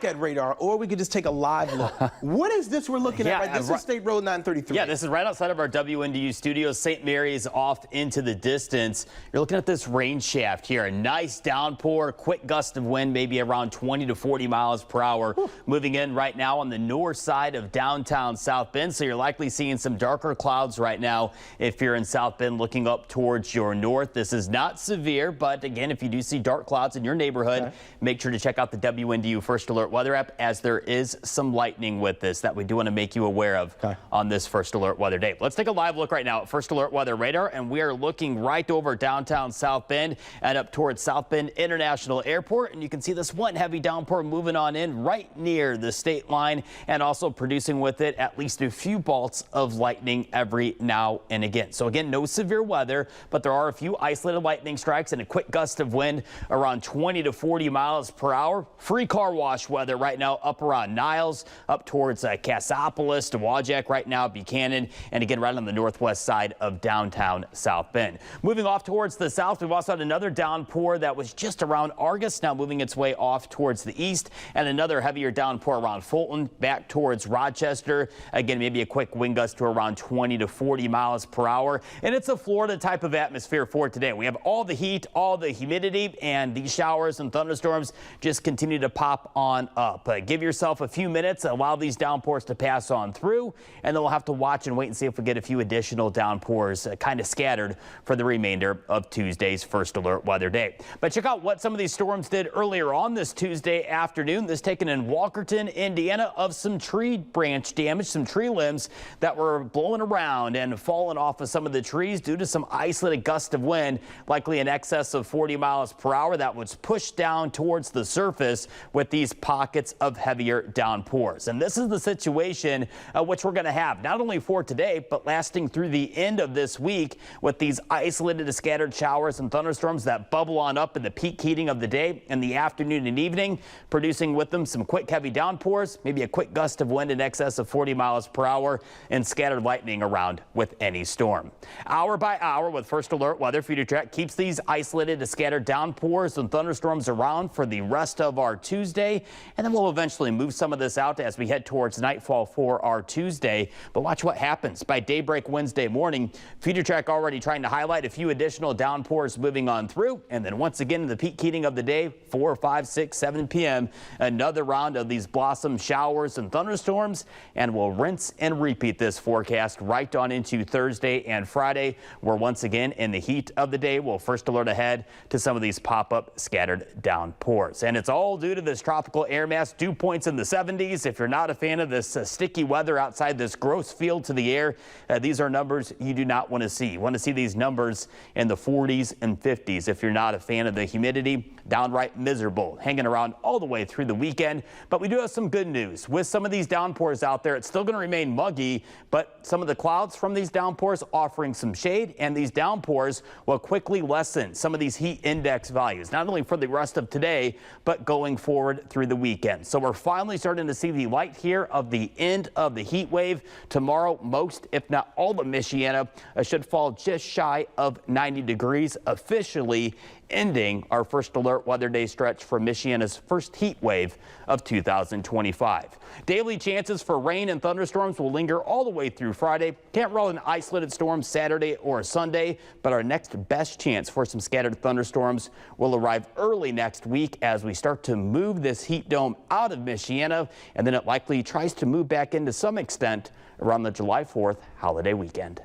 look at radar, or we could just take a live look. What is this we're looking at? Right? This is State Road 933. Yeah, this is right outside of our WNDU studios. St. Mary's off into the distance. You're looking at this rain shaft here. A nice downpour, quick gust of wind, maybe around 20 to 40 miles per hour. Whew. Moving in right now on the north side of downtown South Bend. So you're likely seeing some darker clouds right now if you're in South Bend looking up towards your north. This is not severe, but again, if you do see dark clouds in your neighborhood, make sure to check out the WNDU First Alert Weather app, as there is some lightning with this that we do want to make you aware of on this First Alert Weather day. Let's take a live look right now at First Alert Weather radar, and we are looking right over downtown South Bend and up towards South Bend International Airport, and you can see this one heavy downpour moving on in right near the state line and also producing with it at least a few bolts of lightning every now and again. So again, no severe weather, but there are a few isolated lightning strikes and a quick gust of wind around 20 to 40 miles per hour. Free car wash weather right now up around Niles, up towards Cassopolis, Dowagiac right now, Buchanan, and again right on the northwest side of downtown South Bend. Moving off towards the south, we've also had another downpour that was just around Argus, now moving its way off towards the east, and another heavier downpour around Fulton, back towards Rochester. Again, maybe a quick wind gust to around 20 to 40 miles per hour. And it's a Florida type of atmosphere for today. We have all the heat, all the humidity, and these showers and thunderstorms just continue to pop on up. Give yourself a few minutes, allow these downpours to pass on through, and then we'll have to watch and wait and see if we get a few additional downpours kind of scattered for the remainder of Tuesday's First Alert Weather day. But check out what some of these storms did earlier on this Tuesday afternoon. This taken in Walkerton, Indiana, of some tree branch damage, some tree limbs that were blowing around and falling off of some of the trees due to some isolated gust of wind, likely in excess of 40 miles per hour, that was pushed down towards the surface with these pockets of heavier downpours. And this is the situation which we're going to have not only for today, but lasting through the end of this week, with these isolated to scattered showers and thunderstorms that bubble on up in the peak heating of the day in the afternoon and evening, producing with them some quick heavy downpours, maybe a quick gust of wind in excess of 40 miles per hour, and scattered lightning around with any storm. Hour by hour with First Alert Weather, Future Track keeps these isolated to scattered downpours and thunderstorms around for the rest of our Tuesday, and then we'll eventually move some of this out as we head towards nightfall for our Tuesday. But watch what happens by daybreak Wednesday morning. Future Track already trying to highlight a few additional downpours moving on through, and then once again in the peak heating of the day, 4, 5, 6, 7 p.m., another round of these blossom showers and thunderstorms, and we'll rinse and repeat this forecast right on into Thursday and Friday, where once again in the heat of the day we'll first alert ahead to some of these pop-up scattered downpours. And it's all due to this tropical air mass. Dew points in the 70s. If you're not a fan of this sticky weather outside, this gross feel to the air, these are numbers you do not want to see. You want to see these numbers in the 40s and 50s. If you're not a fan of the humidity, downright miserable, hanging around all the way through the weekend. But we do have some good news. With some of these downpours out there, it's still going to remain muggy, but some of the clouds from these downpours offering some shade, and these downpours will quickly lessen some of these heat index values, not only for the rest of today, but going forward through the weekend. So we're finally starting to see the light here of the end of the heat wave. Tomorrow, most, if not all of Michiana should fall just shy of 90 degrees, officially ending our First Alert Weather Day stretch for Michiana's first heat wave of 2025. Daily chances for rain and thunderstorms will linger all the way through Friday. Can't roll an isolated storm Saturday or Sunday, but our next best chance for some scattered thunderstorms will arrive early next week as we start to move this heat dome out of Michiana, and then it likely tries to move back into some extent around the July 4th holiday weekend.